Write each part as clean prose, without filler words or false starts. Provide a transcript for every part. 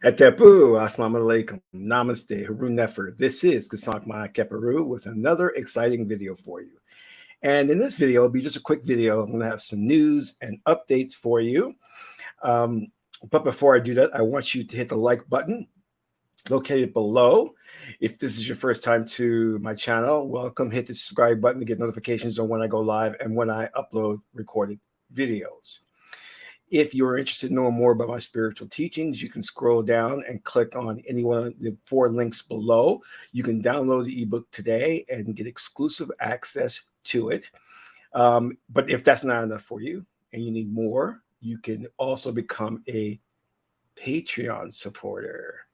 Atapu, assalamu alaikum, namaste, Harun Nefer. This is Qesankh Keperu with another exciting video for you. And in this video, it'll be just a quick video. I'm going to have some news and updates for you. But before I do that, I want you to hit the like button located below. If this is your first time to my channel, welcome. Hit the subscribe button to get notifications on when I go live and when I upload recorded videos. If you're interested in knowing more about my spiritual teachings, you can scroll down and click on any one of the 4 links below. You can download the ebook today and get exclusive access to it. But if that's not enough for you and you need more, you can also become a Patreon supporter.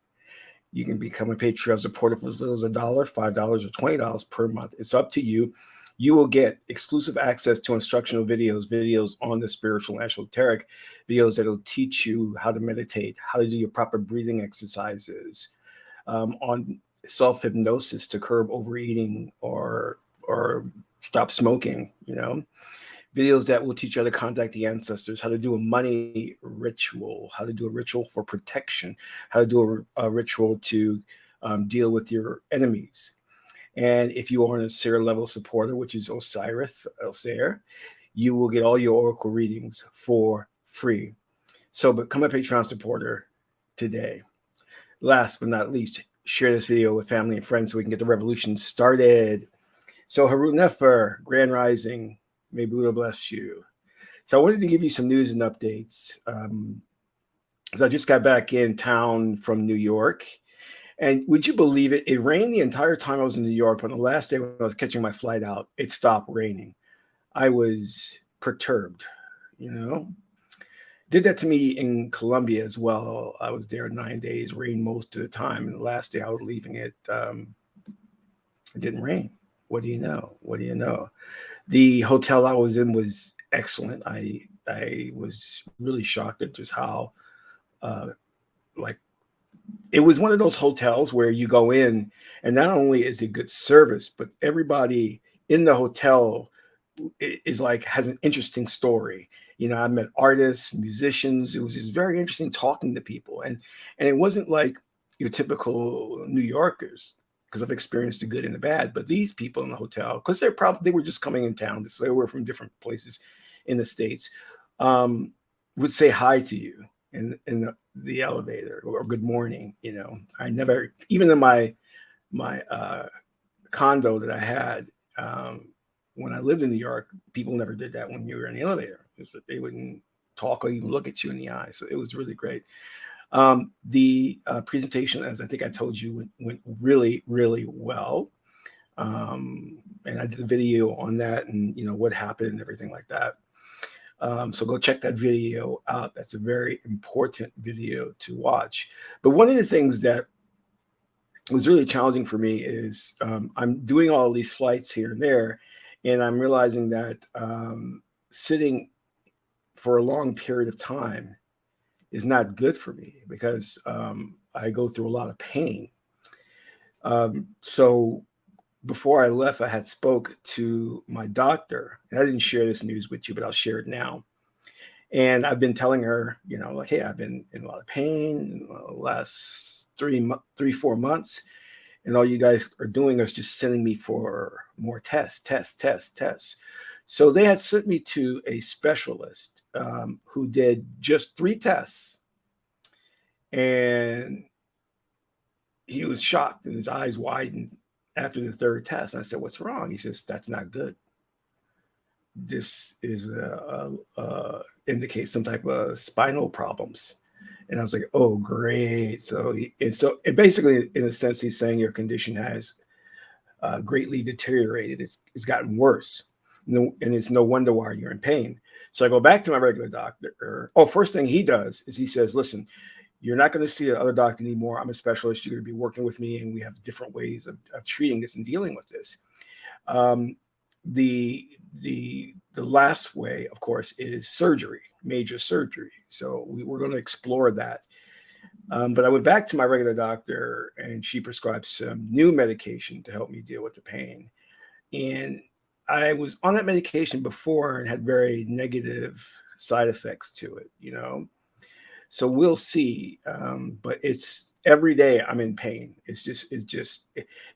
You can become a Patreon supporter for as little as $1, $5, or $20 per month. It's up to you. You will get exclusive access to instructional videos on the spiritual and esoteric, videos that will teach you how to meditate, how to do your proper breathing exercises, on self-hypnosis to curb overeating or stop smoking, videos that will teach you how to contact the ancestors, how to do a money ritual, how to do a ritual for protection, how to do a ritual to deal with your enemies. And if you are an Osir level supporter, which is Osir, you will get all your oracle readings for free. So become a Patreon supporter today. Last but not least, share this video with family and friends so we can get the revolution started. So Harun Nefer, Grand Rising, may Buddha bless you. So I wanted to give you some news and updates. So I just got back in town from New York. And would you believe it? It rained the entire time I was in New York, but on the last day when I was catching my flight out, it stopped raining. I was perturbed, Did that to me in Colombia as well. I was there 9 days, rained most of the time. And the last day I was leaving it didn't rain. What do you know? What do you know? The hotel I was in was excellent. I was really shocked at just how, it was one of those hotels where you go in and not only is it good service, but everybody in the hotel has an interesting story. I met artists, musicians. It was just very interesting talking to people. And it wasn't like your typical New Yorkers, because I've experienced the good and the bad, but these people in the hotel, because they were just coming in town, so they were from different places in the States, would say hi to you in the elevator or good morning. I never, even in my condo that I had when I lived in New York, people never did that when you were in the elevator. They wouldn't talk or even look at you in the eye. So it was really great. The presentation, as I think I told you, went really, really well. And I did a video on that and, what happened and everything like that. So go check that video out. That's a very important video to watch. But one of the things that was really challenging for me is I'm doing all these flights here and there, and I'm realizing that sitting for a long period of time is not good for me because I go through a lot of pain. So before I left, I had spoke to my doctor, and I didn't share this news with you, but I'll share it now. And I've been telling her, hey, I've been in a lot of pain in the last 4 months. And all you guys are doing is just sending me for more tests. So they had sent me to a specialist who did just 3 tests. And he was shocked and his eyes widened after the 3rd test. And I said, what's wrong? He says, that's not good. This is indicates some type of spinal problems. And I was like, oh, great. So basically, in a sense, he's saying your condition has greatly deteriorated. It's gotten worse. And it's no wonder why you're in pain. So I go back to my regular doctor. First thing he does is he says, listen, you're not going to see the other doctor anymore. I'm a specialist. You're going to be working with me, and we have different ways of treating this and dealing with this. The last way, of course, is surgery, major surgery. So we're going to explore that. But I went back to my regular doctor, and she prescribed some new medication to help me deal with the pain. And I was on that medication before and had very negative side effects to it, So we'll see. But it's every day I'm in pain. It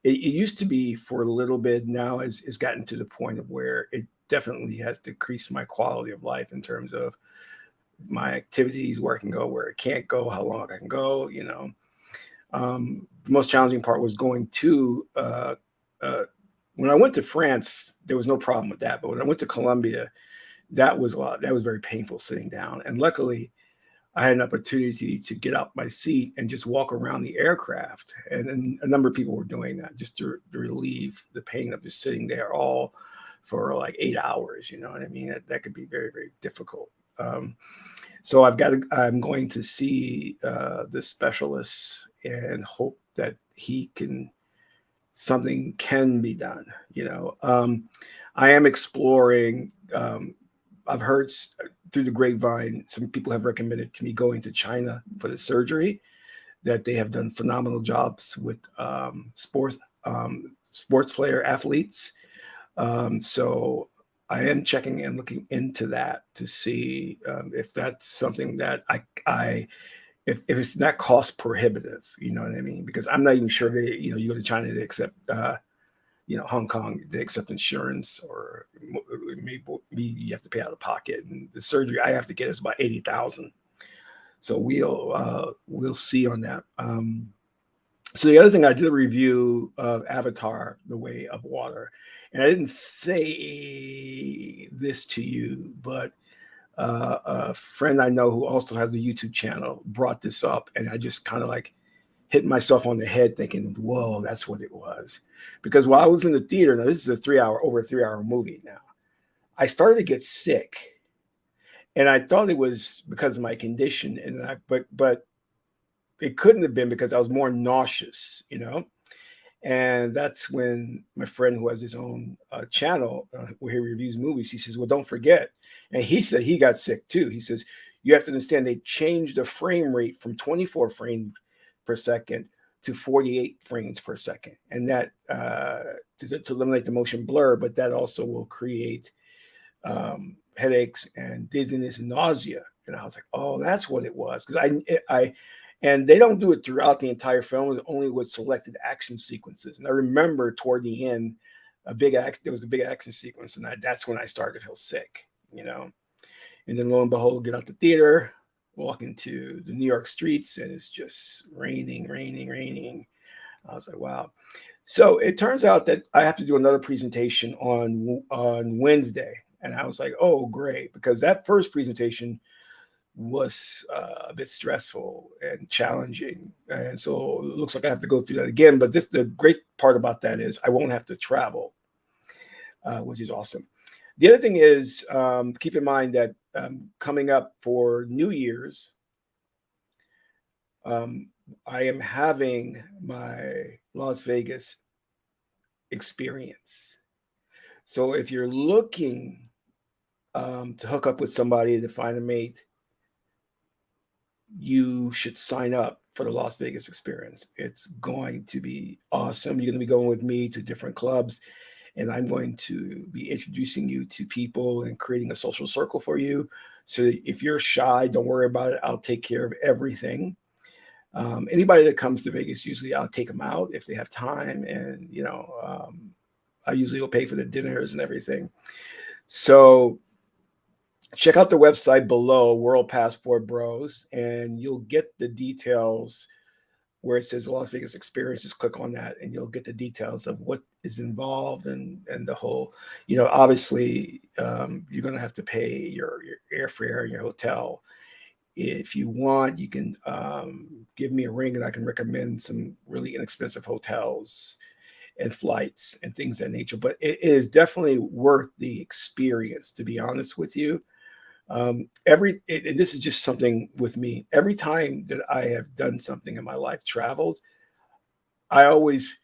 used to be for a little bit. Now it's gotten to the point of where it definitely has decreased my quality of life in terms of my activities, where I can go, where I can't go, how long I can go. The most challenging part was going to when I went to France, there was no problem with that. But when I went to Colombia, that was a lot. That was very painful sitting down. And luckily, I had an opportunity to get out my seat and just walk around the aircraft. And then a number of people were doing that just to relieve the pain of just sitting there all for like 8 hours. You know what I mean? That could be very, very difficult. So I'm going to see this specialist and hope that something can be done. I am exploring. I've heard through the grapevine, some people have recommended to me going to China for the surgery, that they have done phenomenal jobs with sports player athletes. So I am checking and looking into that to see if that's something that if it's not cost prohibitive, you know what I mean? Because I'm not even sure you go to China, they accept, Hong Kong, they accept insurance, or maybe you have to pay out of pocket. And the surgery I have to get is about 80,000. So we'll see on that. So the other thing, I did a review of Avatar: The Way of Water, and I didn't say this to you, but a friend I know who also has a YouTube channel brought this up, and I just kind of like hit myself on the head thinking, whoa, that's what it was. Because while I was in the theater, now this is over a 3 hour movie now, I started to get sick. And I thought it was because of my condition, but it couldn't have been, because I was more nauseous, And that's when my friend, who has his own channel where he reviews movies, he says, well, don't forget. And he said he got sick too. He says, you have to understand, they changed the frame rate from 24 frames per second to 48 frames per second. And that to eliminate the motion blur, but that also will create headaches and dizziness and nausea. And I was like, oh, that's what it was. Because and they don't do it throughout the entire film, only with selected action sequences. And I remember toward the end, there was a big action sequence, and that's when I started to feel sick, And then lo and behold, get out the theater, walk into the New York streets, and it's just raining. I was like, wow. So it turns out that I have to do another presentation on Wednesday. And I was like, oh, great, because that first presentation was a bit stressful and challenging. And so it looks like I have to go through that again. But the great part about that is I won't have to travel, which is awesome. The other thing is, keep in mind that coming up for New Year's, I am having my Las Vegas experience. So if you're looking to hook up with somebody to find a mate, you should sign up for the Las Vegas experience. It's going to be awesome. You're going to be going with me to different clubs, and I'm going to be introducing you to people and creating a social circle for you. So if you're shy, don't worry about it. I'll take care of everything. Anybody that comes to Vegas, usually I'll take them out if they have time. And, I usually will pay for the dinners and everything. So check out the website below, World Passport Bros, and you'll get the details where it says Las Vegas Experience. Just click on that and you'll get the details of what is involved and the whole, obviously you're going to have to pay your airfare and your hotel. If you want, you can give me a ring and I can recommend some really inexpensive hotels and flights and things of that nature. But it is definitely worth the experience, to be honest with you. This is just something with me. Every time that I have done something in my life, traveled, I always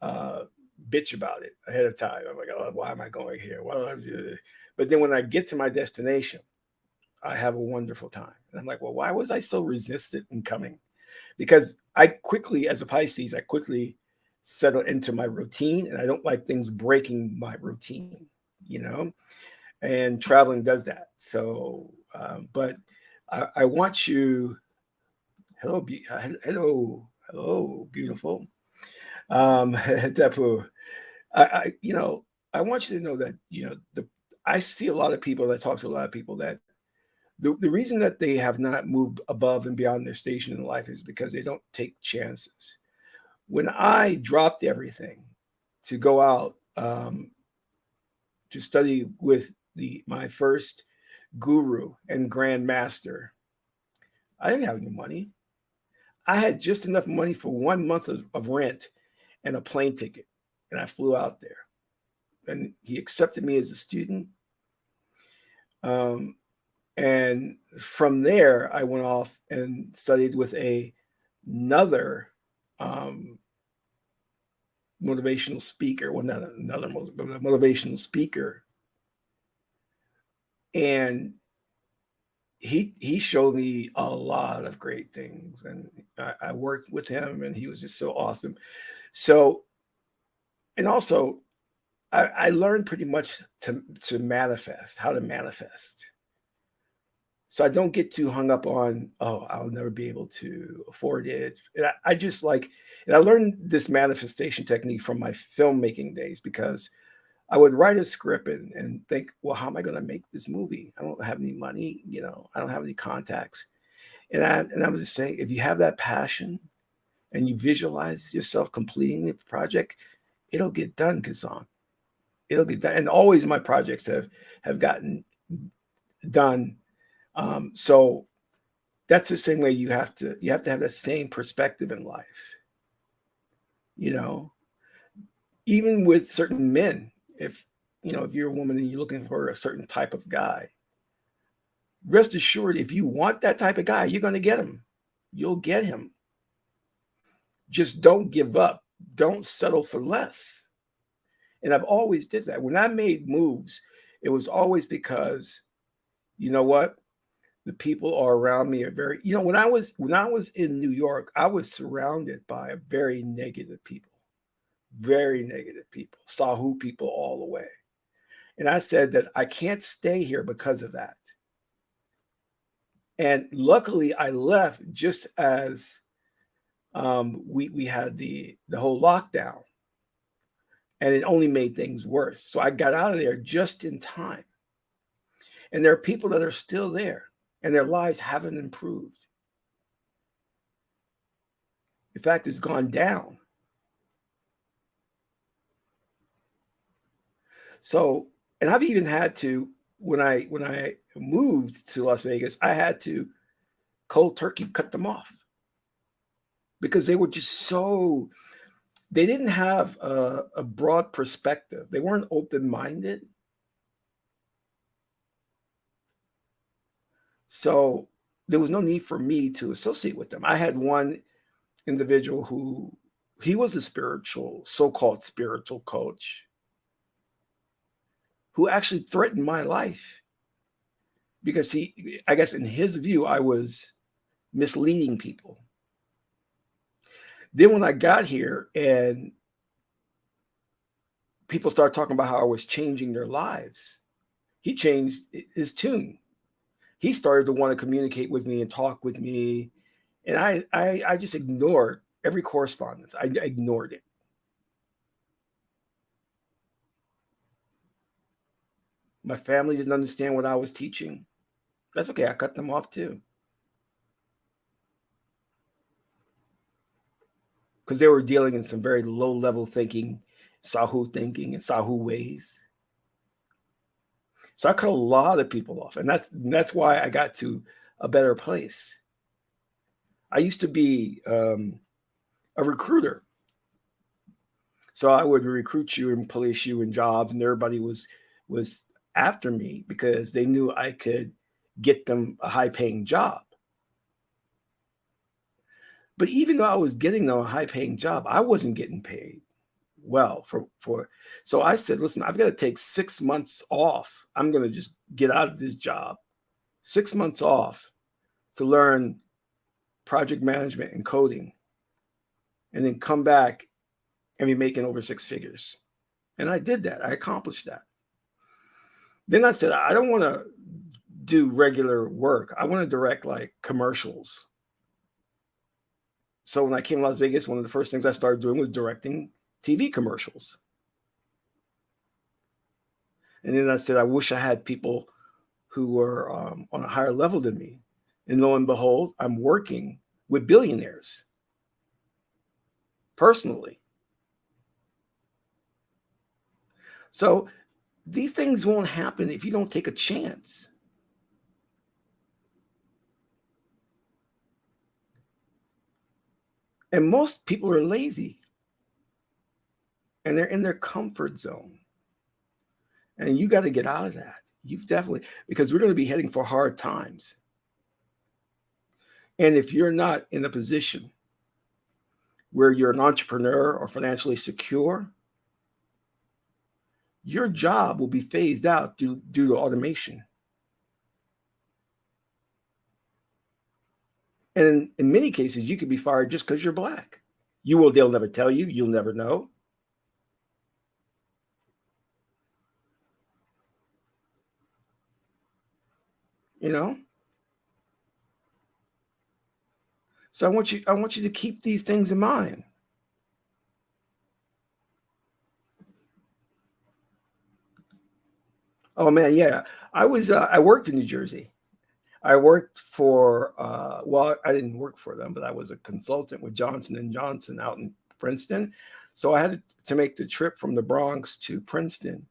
bitch about it ahead of time. I'm like, oh, why am I going here? Why do I do this? But then when I get to my destination, I have a wonderful time. And I'm like, well, why was I so resistant in coming? Because as a Pisces, I quickly settle into my routine, and I don't like things breaking my routine, and traveling does that. So, but I want you. Hello, hello, beautiful. Depu. I want you to know that I see a lot of people. I talk to a lot of people that the reason that they have not moved above and beyond their station in life is because they don't take chances. When I dropped everything to go out to study with my first guru and grand master, I didn't have any money. I had just enough money for 1 month of rent and a plane ticket, and I flew out there. And he accepted me as a student. And from there, I went off and studied with another motivational speaker. Well, not another motivational speaker. And he showed me a lot of great things. And I worked with him, and he was just so awesome. So, and also, I learned pretty much to manifest, how to manifest. So I don't get too hung up on, oh, I'll never be able to afford it. And I just like, and I learned this manifestation technique from my filmmaking days, because I would write a script and think, well, how am I going to make this movie? I don't have any money, I don't have any contacts. And I was just saying, if you have that passion and you visualize yourself completing the project, it'll get done, Qesankh. It'll get done. And always my projects have gotten done. So that's the same way you have to have that same perspective in life. Even with certain men, if you're a woman and you're looking for a certain type of guy, rest assured, if you want that type of guy, you're going to get him. You'll get him. Just don't give up. Don't settle for less. And I've always did that. When I made moves, it was always because, you know what? The people are around me are very, when I was in New York, I was surrounded by very negative people, Sahu people all the way. And I said that I can't stay here because of that. And luckily I left just as we had the whole lockdown, and it only made things worse. So I got out of there just in time. And there are people that are still there, and their lives haven't improved. In fact, it's gone down. So, and I've even had to, when I moved to Las Vegas, I had to cold turkey cut them off, because they were just they didn't have a broad perspective. They weren't open-minded. So there was no need for me to associate with them. I had one individual he was a so-called spiritual coach, who actually threatened my life, because I guess in his view, I was misleading people. Then when I got here and people started talking about how I was changing their lives, he changed his tune. He started to want to communicate with me and talk with me. And I just ignored every correspondence. I ignored it. My family didn't understand what I was teaching. That's okay. I cut them off too. Because they were dealing in some very low-level thinking, Sahu thinking, and Sahu ways. So I cut a lot of people off. And that's why I got to a better place. I used to be a recruiter. So I would recruit you and place you in jobs, and everybody was after me because they knew I could get them a high-paying job. But even though I was getting them a high-paying job, I wasn't getting paid well for. So I said, listen, I've got to take 6 months off. I'm going to just get out of this job. 6 months off to learn project management and coding, and then come back and be making over 6 figures. And I did that. I accomplished that. Then I said, I don't want to do regular work. I want to direct like commercials. So when I came to Las Vegas, one of the first things I started doing was directing TV commercials. And then I said, I wish I had people who were on a higher level than me. And lo and behold, I'm working with billionaires personally. So these things won't happen if you don't take a chance. And most people are lazy and they're in their comfort zone. And you got to get out of that. You've definitely, because we're going to be heading for hard times. And if you're not in a position where you're an entrepreneur or financially secure, your job will be phased out due to automation. And in many cases, you could be fired just because you're Black. They'll never tell you. You'll never know. You know? So I want you to keep these things in mind. Oh man, yeah. I worked in New Jersey. I worked for well, I didn't work for them, but I was a consultant with Johnson & Johnson out in Princeton. So I had to make the trip from the Bronx to Princeton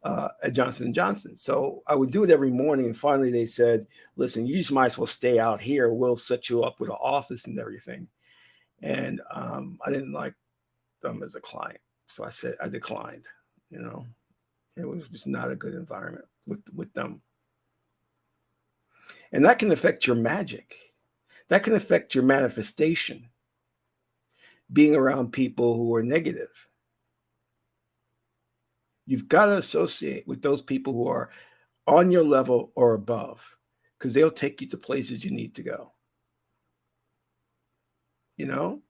at Johnson & Johnson. So I would do it every morning. And finally they said, listen, you just might as well stay out here. We'll set you up with an office and everything. And I didn't like them as a client. So I declined, you know. It was just not a good environment with them. And that can affect your magic. That can affect your manifestation, being around people who are negative. You've got to associate with those people who are on your level or above, because they'll take you to places you need to go. You know?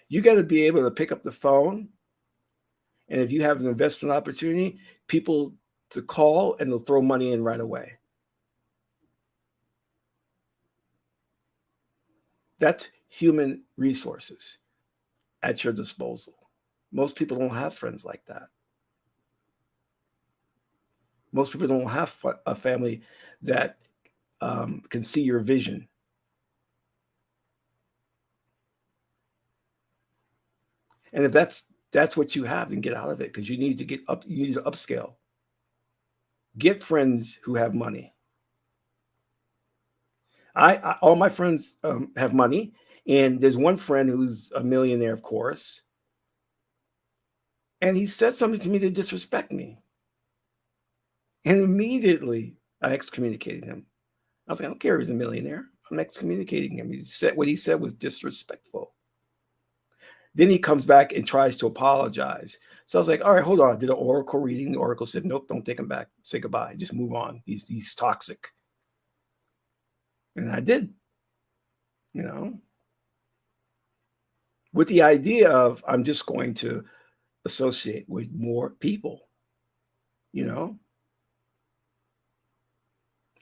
You got to be able to pick up the phone. And if you have an investment opportunity, people to call and they'll throw money in right away. That's human resources at your disposal. Most people don't have friends like that. Most people don't have a family that can see your vision. And if that's what you have, then get out of it, because you need to get up. You need to upscale. Get friends who have money. All my friends have money, and there's one friend who's a millionaire, of course, and he said something to me to disrespect me, and immediately I excommunicated him. I was like, I don't care if he's a millionaire. I'm excommunicating him. What he said was disrespectful. Then he comes back and tries to apologize. So I was like, all right, hold on. Did an oracle reading. The oracle said, nope, don't take him back. Say goodbye. Just move on. He's toxic. And I did, you know, with the idea of I'm just going to associate with more people, you know.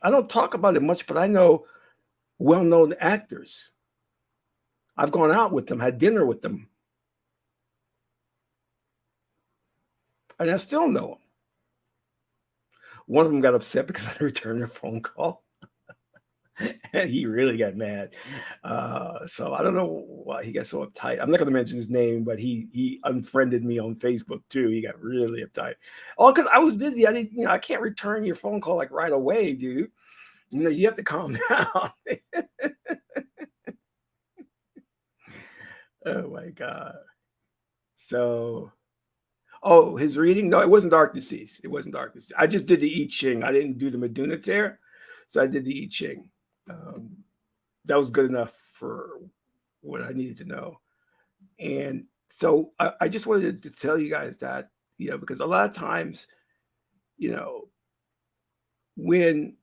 I don't talk about it much, but I know well-known actors. I've gone out with them, had dinner with them. And I still know them. One of them got upset because I returned their phone call. And he really got mad. So I don't know why he got so uptight. I'm not going to mention his name, but he unfriended me on Facebook too. He got really uptight. All because I was busy. I can't return your phone call like right away, dude. You have to calm down. Oh my God. So, his reading? No, it wasn't Dark Disease. It wasn't Dark Disease. I just did the I-ching. I didn't do the Meduna tear. So I did the I-ching. That was good enough for what I needed to know. And so I just wanted to tell you guys that, because a lot of times, when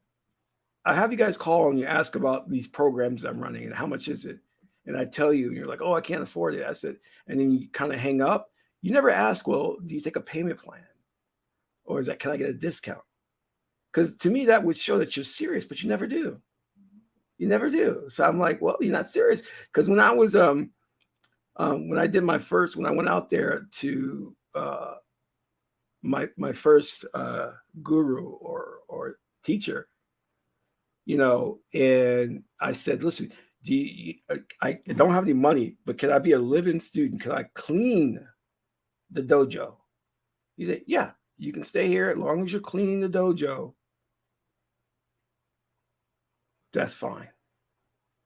I have you guys call and you ask about these programs I'm running and how much is it? And I tell you, and you're like, oh, I can't afford it. I said, and then you kind of hang up. You never ask, well, do you take a payment plan? Or can I get a discount? Because to me, that would show that you're serious, but you never do. You never do. So I'm like, well, you're not serious. Because when I was when I did my first, when I went out there to my first guru or teacher, you know, and I said, listen, I don't have any money, but can I be a living student? Can I clean the dojo? He said, yeah, you can stay here as long as you're cleaning the dojo. That's fine.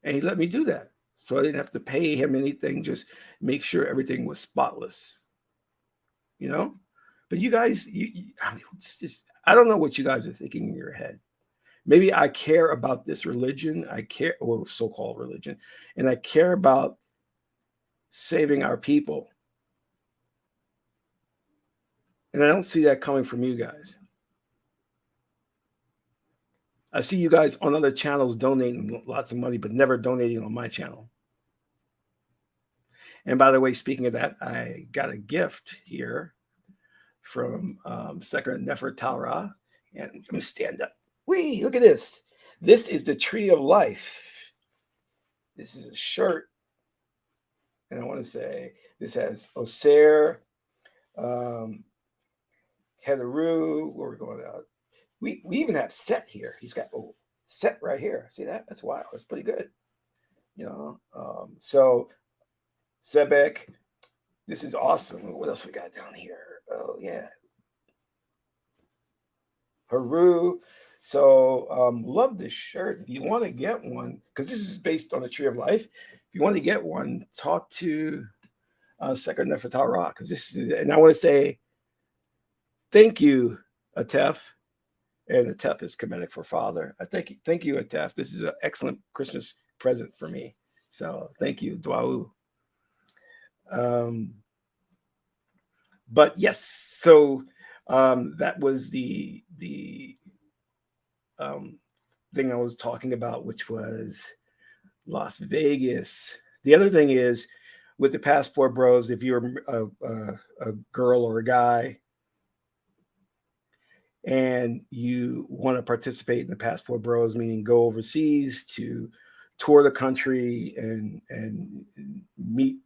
And he let me do that. So I didn't have to pay him anything, just make sure everything was spotless, you know? But you guys, I mean, it's just, I don't know what you guys are thinking in your head. Maybe I care about this religion. I care, or so-called religion, and I care about saving our people. And I don't see that coming from you guys. I see you guys on other channels donating lots of money, but never donating on my channel. And by the way, speaking of that, I got a gift here from Second Nefertara. And I'm going to stand up. Wee, look at this. This is the Tree of Life. This is a shirt. And I want to say this has Osir, Hedaru. Where we're going out. We even have Set here. He's got Set right here. See that? That's wild. That's pretty good. You know. So Sebek, this is awesome. What else we got down here? Oh yeah. Haru. So love this shirt. If you want to get one, because this is based on the Tree of Life. If you want to get one, talk to Second Nefertara, because this is, and I want to say thank you, Atef. And Atef is Kemetic for father. I thank you, Atef. This is an excellent Christmas present for me. So thank you, Dwau. But yes, so that was the thing I was talking about, which was Las Vegas. The other thing is with the Passport Bros, if you're a girl or a guy and you want to participate in the Passport Bros, meaning go overseas to tour the country and meet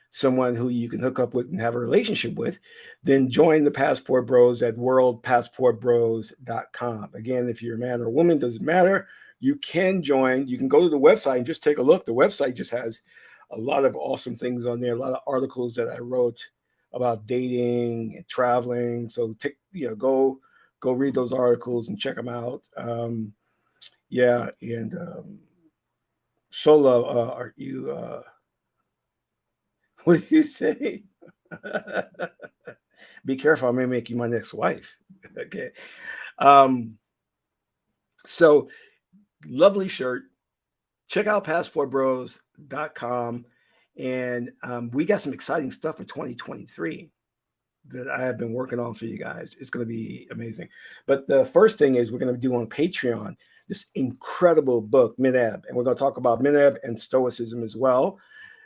someone who you can hook up with and have a relationship with, then join the Passport Bros at worldpassportbros.com. Again, if you're a man or a woman, doesn't matter. You can join. You can go to the website and just take a look. The website just has a lot of awesome things on there, a lot of articles that I wrote about dating and traveling. So go read those articles and check them out. Yeah, and Shola, are you what do you say? Be careful, I may make you my next wife. Okay. So lovely shirt. Check out passportbros.com. And we got some exciting stuff for 2023 that I have been working on for you guys. It's going to be amazing. But the first thing is we're going to do on Patreon this incredible book, Mineb. And we're going to talk about Mineb and Stoicism as well.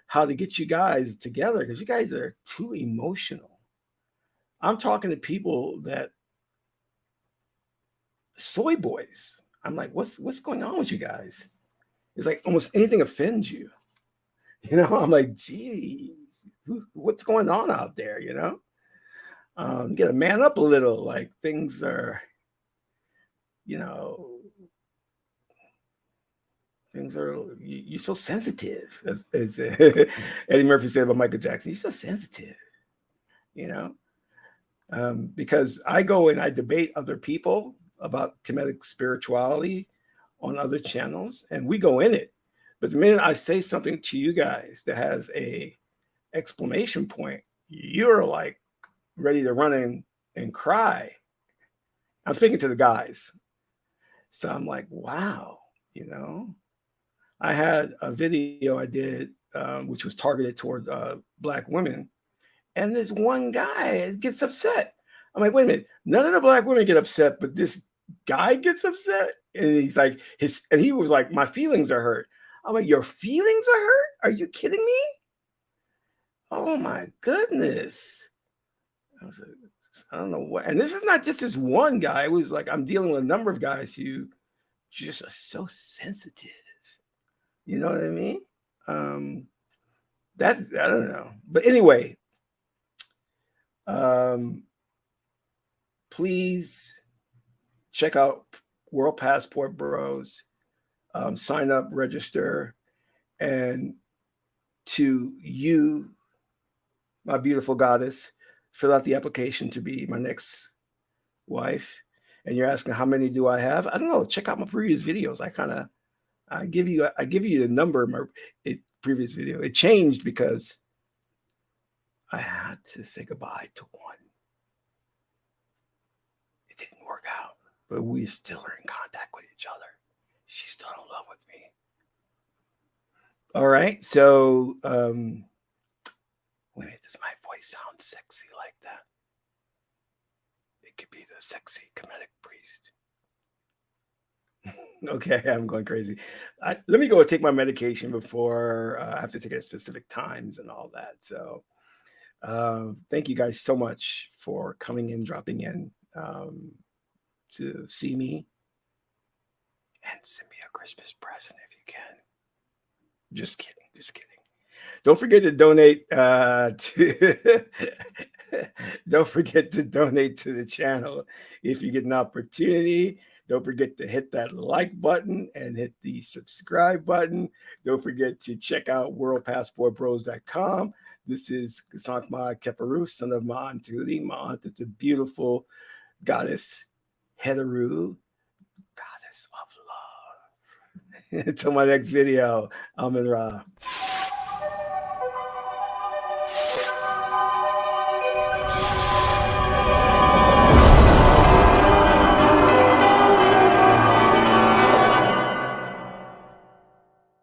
How to get you guys together, because you guys are too emotional. I'm talking to people that soy boys. I'm like, what's going on with you guys? It's like almost anything offends you. You know, I'm like, geez, what's going on out there? You know, you got to man up a little. Like things are, you know, you're so sensitive, as Eddie Murphy said about Michael Jackson. You're so sensitive, you know, because I go and I debate other people about Kemetic spirituality on other channels, and we go in it. But the minute I say something to you guys that has a exclamation point, you're like ready to run in and cry. I'm speaking to the guys. So I'm like, wow, you know. I had a video I did, which was targeted toward Black women. And this one guy gets upset. I'm like, wait a minute. None of the Black women get upset, but this guy gets upset. And he's like, and he was like, my feelings are hurt. I'm like, your feelings are hurt? Are you kidding me? Oh my goodness. I was like, I don't know what. And this is not just this one guy. It was like I'm dealing with a number of guys who just are so sensitive. You know what I mean? That's, I don't know. But anyway, please check out World Passport Bros. Sign up, register, and to you, my beautiful goddess, fill out the application to be my next wife. And you're asking how many do I have? I don't know. Check out my previous videos. I give you the number in my previous video. It changed because I had to say goodbye to one. It didn't work out, but we still are in contact with each other. She's still in love with me. All right. So, wait, does my voice sound sexy like that? It could be the sexy comedic priest. Okay, I'm going crazy. Let me go take my medication before I have to take it at specific times and all that. So, thank you guys so much for coming in, dropping in to see me, and send me a Christmas present if you can. Just kidding. Just kidding. Don't forget to donate don't forget to donate to the channel if you get an opportunity. Don't forget to hit that like button and hit the subscribe button. Don't forget to check out worldpassportbros.com. This is Qesankh Ma Keperu, son of Ma Aunt Tuli. My aunt is a beautiful goddess, Heteru, goddess of love. Until my next video, Amen Ra.